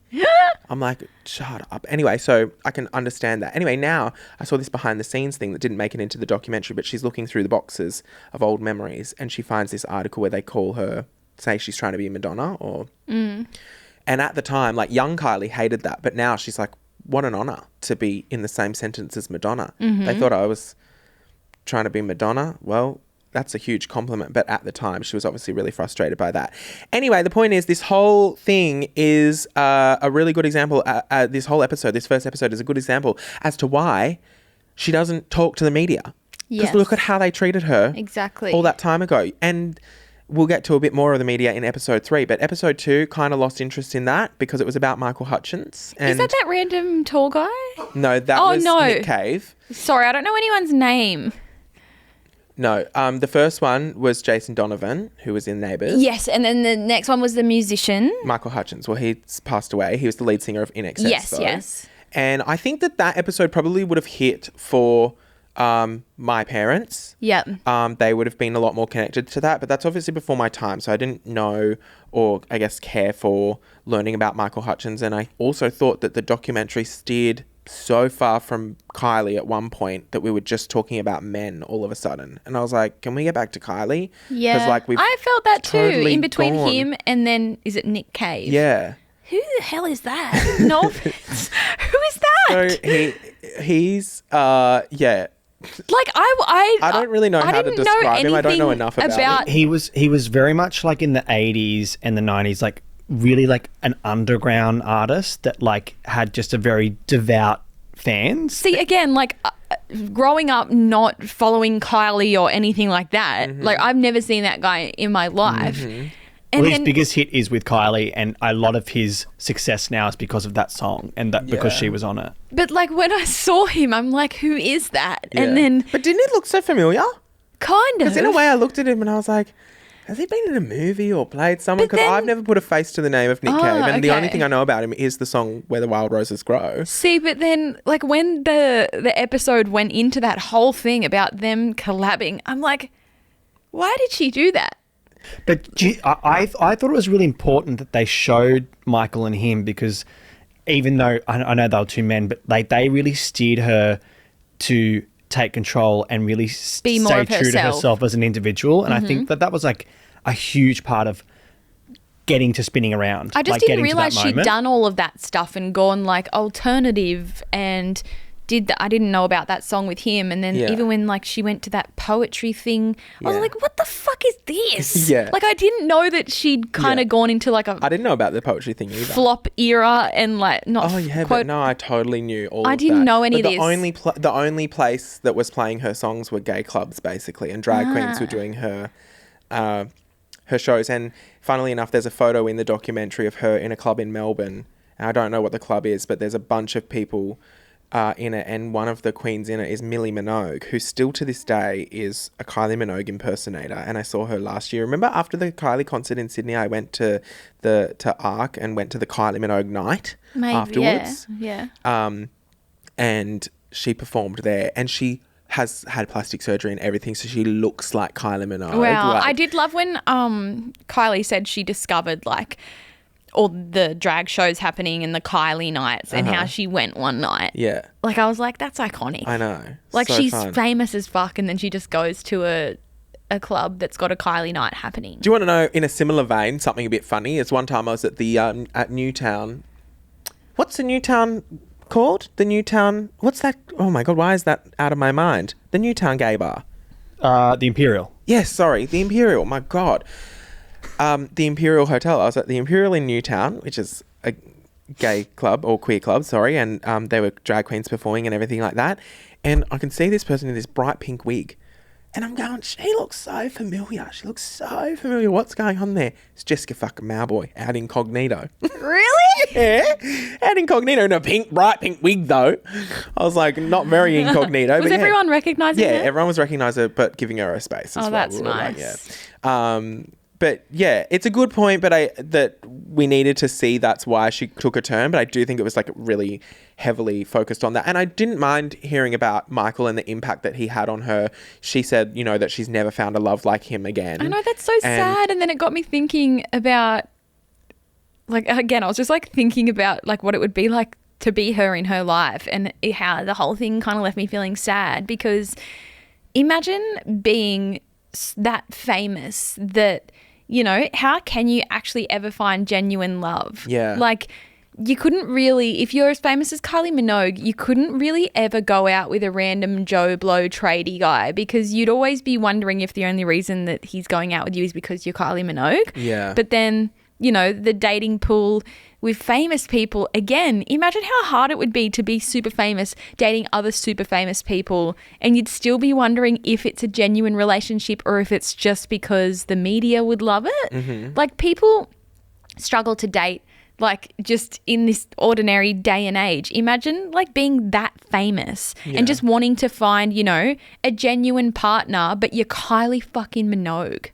I'm like, shut up. Anyway, so I can understand that. Anyway, now I saw this behind the scenes thing that didn't make it into the documentary, but she's looking through the boxes of old memories and she finds this article where they call her, say she's trying to be Madonna or... And at the time, like, young Kylie hated that, but now she's like, what an honour to be in the same sentence as Madonna. They thought I was trying to be Madonna. Well, that's a huge compliment. But at the time, she was obviously really frustrated by that. Anyway, the point is, this whole thing is a really good example. This whole episode, this first episode is a good example as to why she doesn't talk to the media. Because look at how they treated her. Exactly. All that time ago. And we'll get to a bit more of the media in episode 3, but episode 2 kind of lost interest in that because it was about Michael Hutchins. And is that random tall guy? No, that was Nick Cave. Sorry, I don't know anyone's name. No, the first one was Jason Donovan, who was in Neighbours. Yes, and then the next one was the musician. Michael Hutchins. Well, he's passed away. He was the lead singer of In Excess. Yes, though. yes. And I think that episode probably would have hit for... my parents. Yep. They would have been a lot more connected to that, but that's obviously before my time, so I didn't know or I guess care for learning about Michael Hutchins. And I also thought that the documentary steered so far from Kylie at one point that we were just talking about men all of a sudden. And I was like, can we get back to Kylie? Yeah. 'Cause, like, I felt that totally too, in between gone. him and then, is it Nick Cave? Yeah. Who the hell is that? No offense. Who is that? So he's yeah. Like I don't really know how to describe him. I don't know enough about him. He was very much like in the 80s and the 90s, like really like an underground artist that like had just a very devout fans. See, again, like growing up not following Kylie or anything like that, like I've never seen that guy in my life. And his biggest hit is with Kylie, and a lot of his success now is because of that song and that because she was on it. But like when I saw him, I'm like, who is that? And then... But didn't it look so familiar? Kind of. Because in a way I looked at him and I was like, has he been in a movie or played someone? Because I've never put a face to the name of Nick Cave. And the only thing I know about him is the song Where the Wild Roses Grow. See, but then like when the episode went into that whole thing about them collabing, I'm like, why did she do that? But I thought it was really important that they showed Michael and him because even though I know they were two men, but they really steered her to take control and really stay true to herself as an individual. And I think that was like a huge part of getting to spinning around. I just didn't realise she'd done all of that stuff and gone like alternative and... I didn't know about that song with him, and then even when like she went to that poetry thing, I was like, "What the fuck is this?" Like I didn't know that she'd kind of gone into like a. I didn't know about the poetry thing either. Flop era and like not. Oh yeah, but no, I totally knew all. I didn't know any but of this. The only place that was playing her songs were gay clubs basically, and drag queens were doing her shows. And funnily enough, there's a photo in the documentary of her in a club in Melbourne. And I don't know what the club is, but there's a bunch of people in it, and one of the queens in it is Millie Minogue, who still to this day is a Kylie Minogue impersonator. And I saw her last year. Remember after the Kylie concert in Sydney, I went to ARC and went to the Kylie Minogue night afterwards. Yeah. And she performed there, and she has had plastic surgery and everything, so she looks like Kylie Minogue. Wow. Like, I did love when Kylie said she discovered like all the drag shows happening in the Kylie nights and how she went one night. Yeah. Like, I was like, that's iconic. I know. Like, So she's fun. famous as fuck, and then she just goes to a club that's got a Kylie night happening. Do you want to know, in a similar vein, something a bit funny? Is one time I was at the at Newtown. What's the Newtown called? The Newtown. What's that? Oh my God, why is that out of my mind? The Newtown gay bar. The Imperial. Yes, sorry, the Imperial. My God. The Imperial Hotel. I was at the Imperial in Newtown, which is a gay club or queer club, sorry, and there were drag queens performing and everything like that. And I can see this person in this bright pink wig. And I'm going, she looks so familiar. She looks so familiar. What's going on there? It's Jessica fucking Mauboy out incognito. Really? Yeah. Out incognito in a bright pink wig, though. I was like, not very incognito. Was but everyone recognising her? Yeah, her? everyone was recognising her, but giving her a space. Oh, that's nice. Yeah. But yeah, it's a good point, but that we needed to see that's why she took a turn. But I do think it was like really heavily focused on that. And I didn't mind hearing about Michael and the impact that he had on her. She said, that she's never found a love like him again. I know, that's so sad. And then it got me thinking about, like, again, I was just like thinking about like what it would be like to be her in her life, and how the whole thing kind of left me feeling sad, because imagine being that famous that, how can you actually ever find genuine love? Yeah. Like, you couldn't really, if you're as famous as Kylie Minogue, you couldn't really ever go out with a random Joe Blow tradie guy, because you'd always be wondering if the only reason that he's going out with you is because you're Kylie Minogue. Yeah. But then, the dating pool with famous people, again, imagine how hard it would be to be super famous, dating other super famous people, and you'd still be wondering if it's a genuine relationship or if it's just because the media would love it. Mm-hmm. Like, people struggle to date, like, just in this ordinary day and age. Imagine like being that famous and just wanting to find, a genuine partner, but you're Kylie fucking Minogue.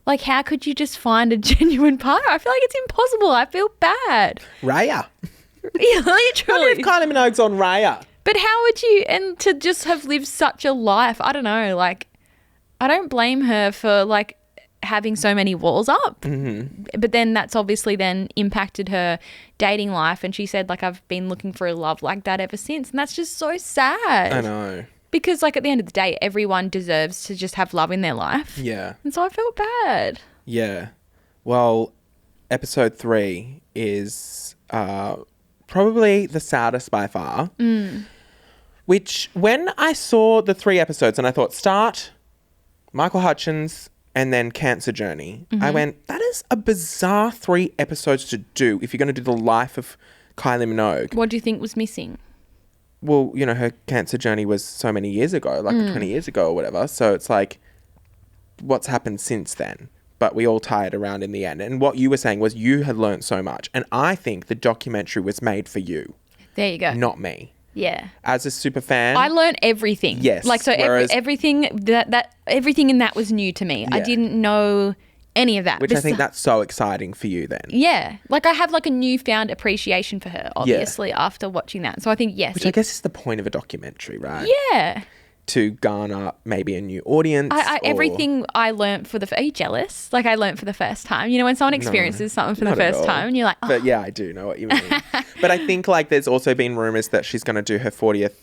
Like, how could you just find a genuine partner? I feel like it's impossible. I feel bad. Raya. Yeah, literally. What if Kylie Minogue's on Raya? But how would you, and to just have lived such a life, I don't know, like, I don't blame her for like having so many walls up. Mm-hmm. But then that's obviously then impacted her dating life. And she said, like, I've been looking for a love like that ever since. And that's just so sad. I know. Because, like, at the end of the day, everyone deserves to just have love in their life. Yeah. And so I felt bad. Yeah. Well, episode 3 is probably the saddest by far. Which, when I saw the 3 episodes and I thought, start, Michael Hutchins, and then Cancer Journey, I went, that is a bizarre 3 episodes to do if you're going to do the life of Kylie Minogue. What do you think was missing? Well, her cancer journey was so many years ago, like 20 years ago or whatever. So it's like, what's happened since then? But we all tie it around in the end. And what you were saying was you had learned so much. And I think the documentary was made for you. There you go. Not me. Yeah. As a super fan. I learned everything. Yes. Like, so everything that everything in that was new to me. I didn't know any of that. Which I think that's so exciting for you then. Yeah. Like, I have like a newfound appreciation for her, obviously, after watching that. So I think, yes. Which I guess is the point of a documentary, right? Yeah. To garner maybe a new audience. Everything I learnt for the... Are you jealous? Like, I learnt for the first time. When someone experiences something for the first time and you're like, oh. But yeah, I do know what you mean. But I think like there's also been rumours that she's going to do her 40th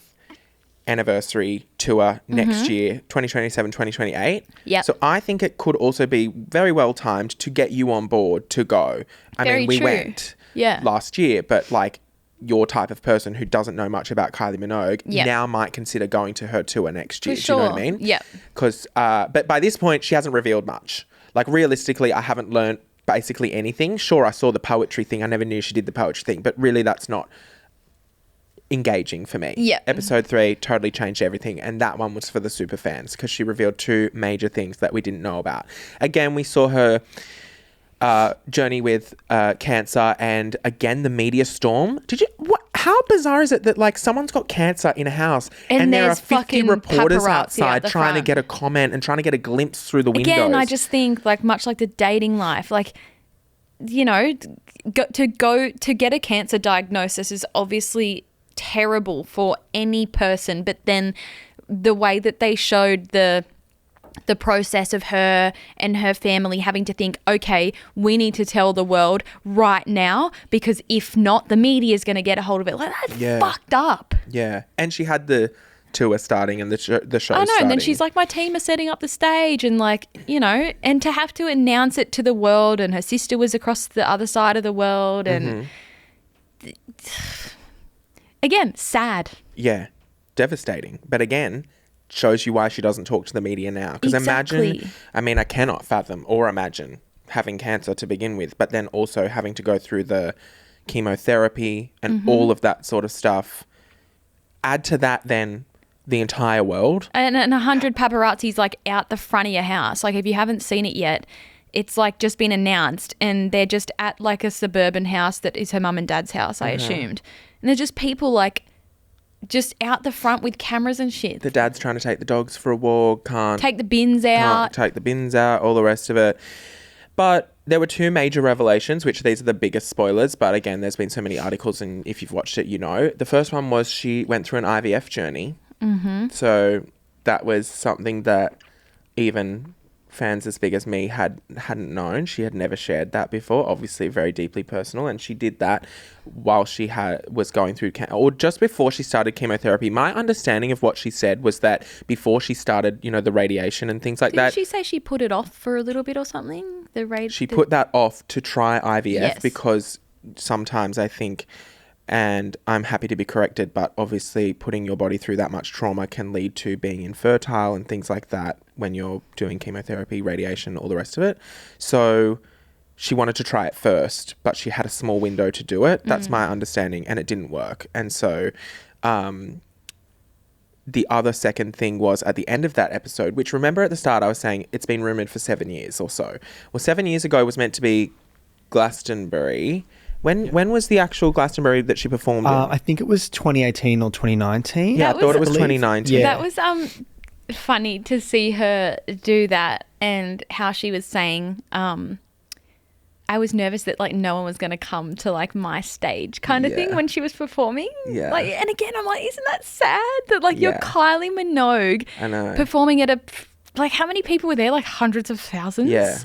anniversary tour next year, 2027, 2028. Yeah. So I think it could also be very well timed to get you on board to go. We went last year, but like your type of person who doesn't know much about Kylie Minogue now might consider going to her tour next year. For sure. Do you know what I mean? Yeah. Because, but by this point, she hasn't revealed much. Like realistically, I haven't learned basically anything. Sure, I saw the poetry thing. I never knew she did the poetry thing, but really that's not engaging for me. Yeah. Episode 3 totally changed everything, and that one was for the super fans because she revealed 2 major things that we didn't know about. Again, we saw her journey with cancer, and again the media storm. How bizarre is it that like someone's got cancer in a house and there are 50 reporters outside trying to get a comment and trying to get a glimpse through the windows? Again, I just think like much like the dating life, like, you know, to get a cancer diagnosis is obviously terrible for any person, but then the way that they showed the process of her and her family having to think, okay, we need to tell the world right now because if not, the media is going to get a hold of it. Like, that's fucked up. Yeah. And she had the tour starting and the show I know, starting. and then she's like, my team are setting up the stage and like, you know, and to have to announce it to the world, and her sister was across the other side of the world, and again, sad. Yeah. Devastating. But again, shows you why she doesn't talk to the media now. Because imagine, I mean, I cannot fathom or imagine having cancer to begin with, but then also having to go through the chemotherapy and all of that sort of stuff. Add to that then the entire world. And 100 paparazzis like out the front of your house. Like if you haven't seen it yet, it's like just been announced and they're just at like a suburban house that is her mum and dad's house, I assumed. And they're just people like just out the front with cameras and shit. The dad's trying to take the dogs for a walk, can't take the bins out. Can't take the bins out, all the rest of it. But there were two major revelations, which these are the biggest spoilers. But again, there's been so many articles, and if you've watched it, you know. The first one was she went through an IVF journey. So that was something that even fans as big as me hadn't known. She had never shared that before. Obviously very deeply personal, and she did that while she was going through or just before she started chemotherapy. My understanding of what she said was that before she started, you know, the radiation and things like that. Did she say she put it off for a little bit or something? She put that off to try IVF because sometimes I think, and I'm happy to be corrected, but obviously putting your body through that much trauma can lead to being infertile and things like that when you're doing chemotherapy, radiation, all the rest of it. So she wanted to try it first, but she had a small window to do it. That's my understanding, and it didn't work. And so the other second thing was at the end of that episode, which remember at the start I was saying it's been rumoured for 7 years or so. Well, 7 years ago was meant to be Glastonbury. When was the actual Glastonbury that she performed in? I think it was 2018 or 2019. Yeah, I thought it was 2019. Yeah. That was funny to see her do that, and how she was saying, I was nervous that like no one was going to come to like my stage kind of thing when she was performing. Yeah. Like, and again, I'm like, isn't that sad that like you're Kylie Minogue performing at like how many people were there? Like hundreds of thousands. Yeah.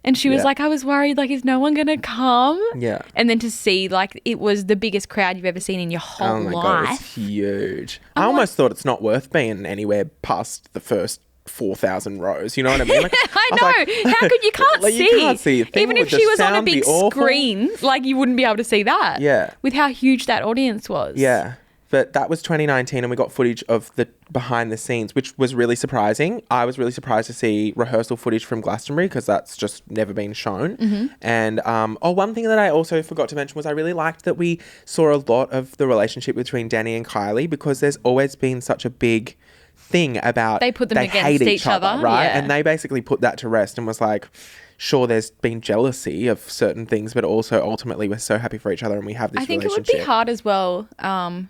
And she was like, I was worried, like, is no one going to come? Yeah. And then to see, like, it was the biggest crowd you've ever seen in your whole life. Oh, my God, it's huge. I almost thought it's not worth being anywhere past the first 4,000 rows. You know what I mean? Like, I know. How could you can't like, see? You can't see a thing. Even if she was on a big screen, like, you wouldn't be able to see that. Yeah. With how huge that audience was. Yeah. But that was 2019, and we got footage of the behind the scenes, which was really surprising. I was really surprised to see rehearsal footage from Glastonbury because that's just never been shown. And one thing that I also forgot to mention was I really liked that we saw a lot of the relationship between Danny and Kylie, because there's always been such a big thing about they put them against hate each other, right? Yeah. And they basically put that to rest and was like, sure, there's been jealousy of certain things, but also ultimately we're so happy for each other and we have this relationship. I think it would be hard as well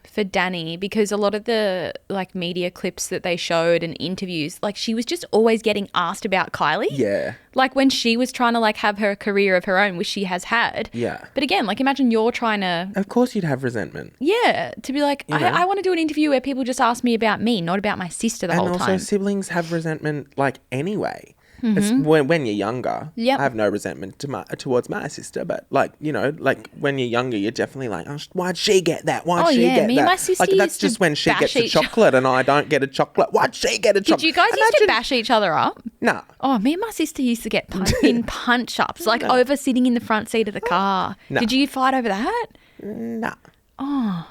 for Danny, because a lot of the like media clips that they showed and interviews, like she was just always getting asked about Kylie. Yeah. Like when she was trying to like have her career of her own, which she has had. Yeah. But again, like imagine you're trying to... Of course you'd have resentment. Yeah. To be like, I want to do an interview where people just ask me about me, not about my sister the whole time. And also siblings have resentment like anyway. It's when you're younger. Yep. I have no resentment towards my sister, but like, you know, like when you're younger, you're definitely like, oh, why'd she get that? Why'd she get that? Me and my sister like that's just when she gets a chocolate and I don't get a chocolate. Why'd she get a chocolate? Did you guys used to bash each other up? No. Oh, me and my sister used to get in punch-ups, like over sitting in the front seat of the car. No. Did you fight over that? No. Oh.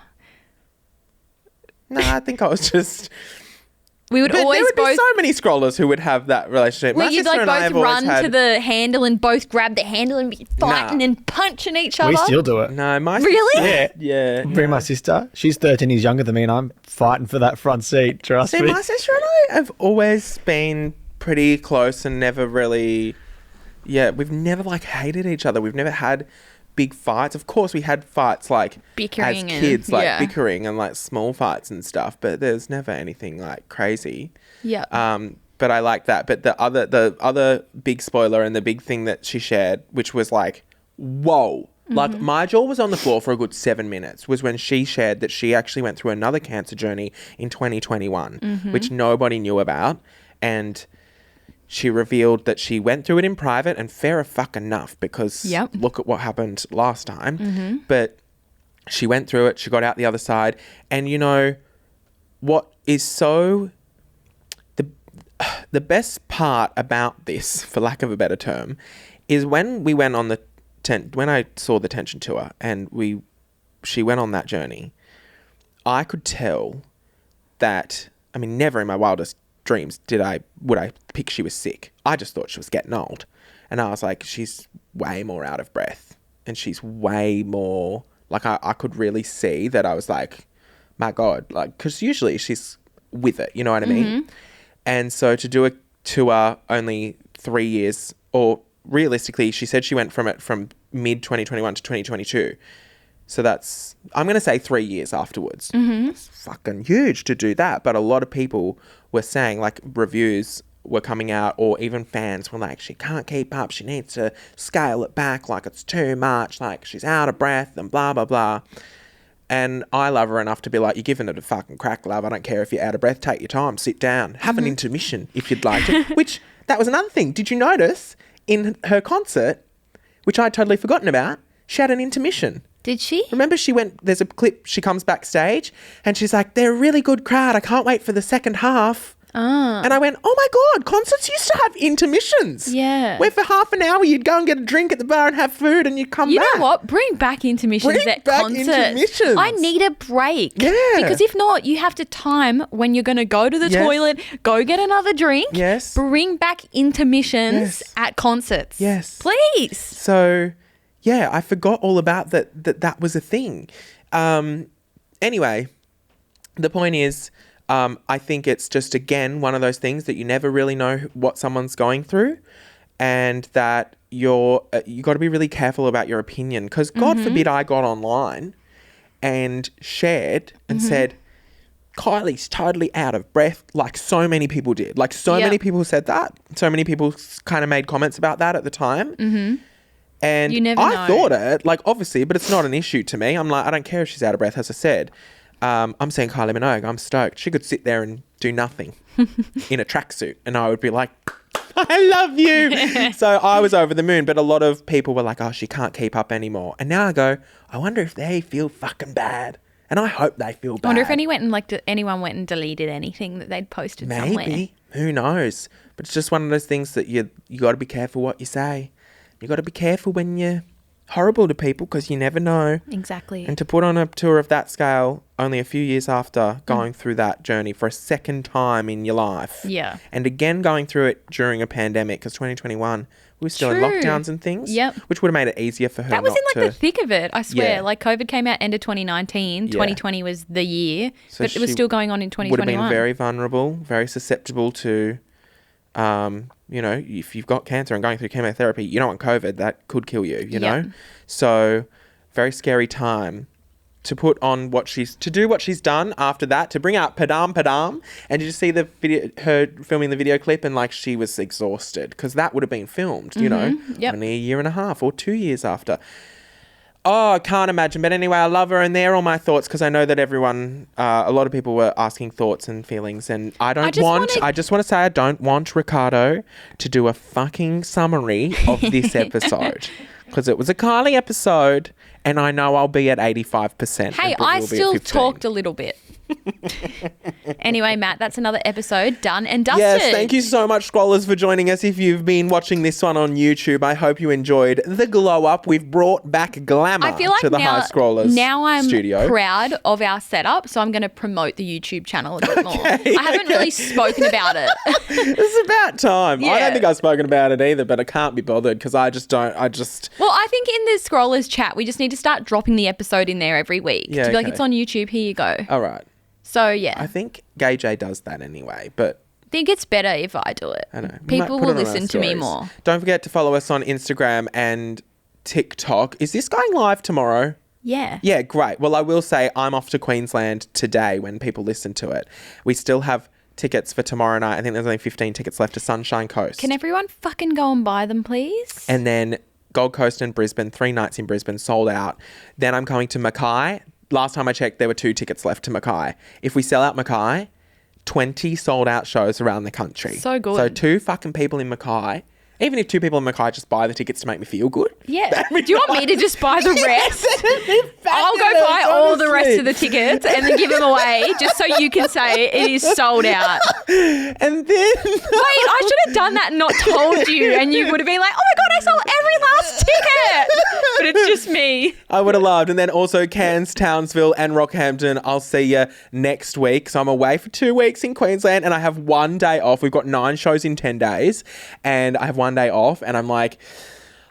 No, I think I was just... We would always there would be so many scrollers who would have that relationship. Well, you'd like both run to the handle and both grab the handle and be fighting and punching each other. We still do it. No, my really? Sister, yeah. Bring my sister. She's 13 years younger than me, and I'm fighting for that front seat. Trust me. My sister and I have always been pretty close and never really. Yeah, we've never like hated each other. We've never had big fights. Of course, we had fights like bickering as kids, and, like bickering and like small fights and stuff. But there's never anything like crazy. Yeah. But I like that. But the other big spoiler and the big thing that she shared, which was like, whoa. Like, my jaw was on the floor for a good 7 minutes, was when she shared that she actually went through another cancer journey in 2021, which nobody knew about. And she revealed that she went through it in private, and fair fucking enough, because look at what happened last time. But she went through it. She got out the other side. And, you know, what is so... The best part about this, for lack of a better term, is when we went on the... when I saw the Tension tour and she went on that journey, I could tell that, I mean, never in my wildest dreams would I pick she was sick. I just thought she was getting old. And I was like, she's way more out of breath. And she's way more, like, I could really see that. I was like, my God, like, because usually she's with it, you know what I mean? And so to do a tour only 3 years, or realistically, she said she went from mid 2021 to 2022. So that's, I'm going to say 3 years afterwards. It's fucking huge to do that. But a lot of people were saying, like, reviews were coming out, or even fans were like, she can't keep up. She needs to scale it back. Like, it's too much. Like, she's out of breath and blah, blah, blah. And I love her enough to be like, you're giving it a fucking crack, love. I don't care if you're out of breath. Take your time. Sit down. Have an intermission if you'd like to. Which, that was another thing. Did you notice in her concert, which I'd totally forgotten about, she had an intermission. Did she? Remember there's a clip, she comes backstage and she's like, they're a really good crowd. I can't wait for the second half. And I went, oh my God, concerts used to have intermissions. Yeah. Where for half an hour you'd go and get a drink at the bar and have food and you'd come back. You know what? Bring back intermissions at concerts. Intermissions. I need a break. Yeah. Because if not, you have to time when you're going to go to the toilet, go get another drink. Yes. Bring back intermissions at concerts. Yes. Please. So, yeah, I forgot all about that was a thing. Anyway, the point is, I think it's just, again, one of those things that you never really know what someone's going through, and that you got to be really careful about your opinion, because God forbid I got online and shared and said, Kylie's totally out of breath, like so many people did. Like so many people said that. So many people kind of made comments about that at the time. And you never know. thought it, like, obviously, but it's not an issue to me. I'm like, I don't care if she's out of breath, as I said. I'm saying Kylie Minogue, I'm stoked. She could sit there and do nothing in a tracksuit, and I would be like, I love you. So I was over the moon, but a lot of people were like, oh, she can't keep up anymore. And now I go, I wonder if they feel fucking bad. And I hope they feel bad. I wonder if anyone went and deleted anything that they'd posted somewhere. Maybe. Who knows? But it's just one of those things that you got to be careful what you say. You got to be careful when you're horrible to people, because you never know. Exactly. And to put on a tour of that scale only a few years after going through that journey for a second time in your life. Yeah. And again going through it during a pandemic, because 2021 we were still in lockdowns and things. Yep. Which would have made it easier for her. That was in the thick of it, I swear. Yeah. Like, COVID came out end of 2019. 2020 was the year. So but it was still going on in 2021. Would have been very vulnerable, very susceptible to, you know, if you've got cancer and going through chemotherapy, you don't want COVID, that could kill you, you know? So, very scary time to put on to do what she's done after that, to bring out Padam Padam. And did you see the video, her filming the video clip, and like she was exhausted, because that would have been filmed, you know, only a year and a half or 2 years after. Oh, I can't imagine. But anyway, I love her, and they're all my thoughts, because I know that everyone, a lot of people were asking thoughts and feelings, and I just want to say I don't want Ricardo to do a fucking summary of this episode, because it was a Kylie episode, and I know I'll be at 85%. Hey, I still talked a little bit. Anyway, Matt, that's another episode done and dusted. Yes, thank you so much, Scrollers, for joining us. If you've been watching this one on YouTube, I hope you enjoyed the glow up. We've brought back glamour to the High Scrollers now I'm studio. Proud of our setup, so I'm going to promote the YouTube channel a bit more. I haven't really spoken about it. It's about time. Yeah. I don't think I've spoken about it either, but I can't be bothered, because I don't. Well, I think in the Scrollers chat, we just need to start dropping the episode in there every week. Yeah, to be like, it's on YouTube, here you go. All right. So, yeah. I think Gay J does that anyway, but I think it's better if I do it. I know. People will listen to me more. Don't forget to follow us on Instagram and TikTok. Is this going live tomorrow? Yeah. Yeah, great. Well, I will say I'm off to Queensland today when people listen to it. We still have tickets for tomorrow night. I think there's only 15 tickets left to Sunshine Coast. Can everyone fucking go and buy them, please? And then Gold Coast and Brisbane, 3 nights in Brisbane, sold out. Then I'm going to Mackay. Last time I checked, there were 2 tickets left to Mackay. If we sell out Mackay, 20 sold out shows around the country. So good. So 2 fucking people in Mackay. Even if 2 people in Mackay just buy the tickets to make me feel good. Yeah. Do you want me to just buy the rest? I'll go buy all the rest of the tickets and then give them away just so you can say it is sold out. And then... Wait, I should have done that and not told you, and you would have been like, oh my God, I sold every last ticket. But it's just me. I would have loved. And then also Cairns, Townsville and Rockhampton. I'll see you next week. So I'm away for 2 weeks in Queensland and I have 1 day off. We've got 9 shows in 10 days and I have 1 day off, and I'm like,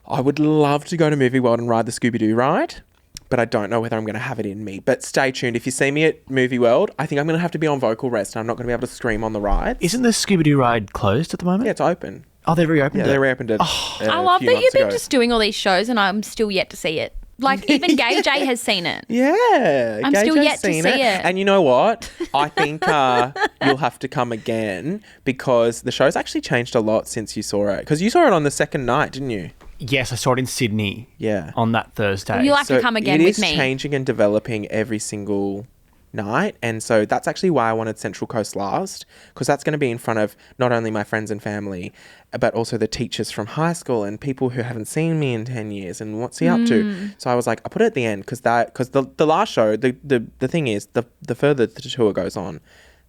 I would love to go to Movie World and ride the Scooby-Doo ride, but I don't know whether I'm going to have it in me. But stay tuned. If you see me at Movie World, I think I'm going to have to be on vocal rest and I'm not going to be able to scream on the ride. Isn't the Scooby-Doo ride closed at the moment? Yeah, it's open. Oh, they've reopened it? Yeah, they reopened it. I love that you've been just doing all these shows and I'm still yet to see it. Like, even Gay J has seen it. Yeah. I'm still yet to see it. And you know what? I think you'll have to come again because the show's actually changed a lot since you saw it. Because you saw it on the second night, didn't you? Yes, I saw it in Sydney. Yeah. On that Thursday. Well, you'll have to come again with me. It is changing and developing every single night, and so that's actually why I wanted Central Coast last, because that's going to be in front of not only my friends and family but also the teachers from high school and people who haven't seen me in 10 years and what's he up to. So I was like, I put it at the end because the last show, the thing is the further the tour goes on,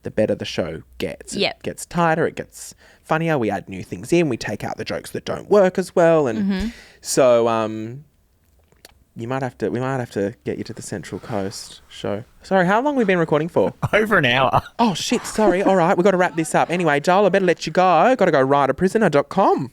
the better the show gets. Yep. It gets tighter, it gets funnier, we add new things in, we take out the jokes that don't work as well, and so we might have to get you to the Central Coast show. Sorry, how long have we been recording for? Over an hour. Oh, shit, sorry. All right, we've got to wrap this up. Anyway, Joel, I better let you go. Got to go writeaprisoner.com.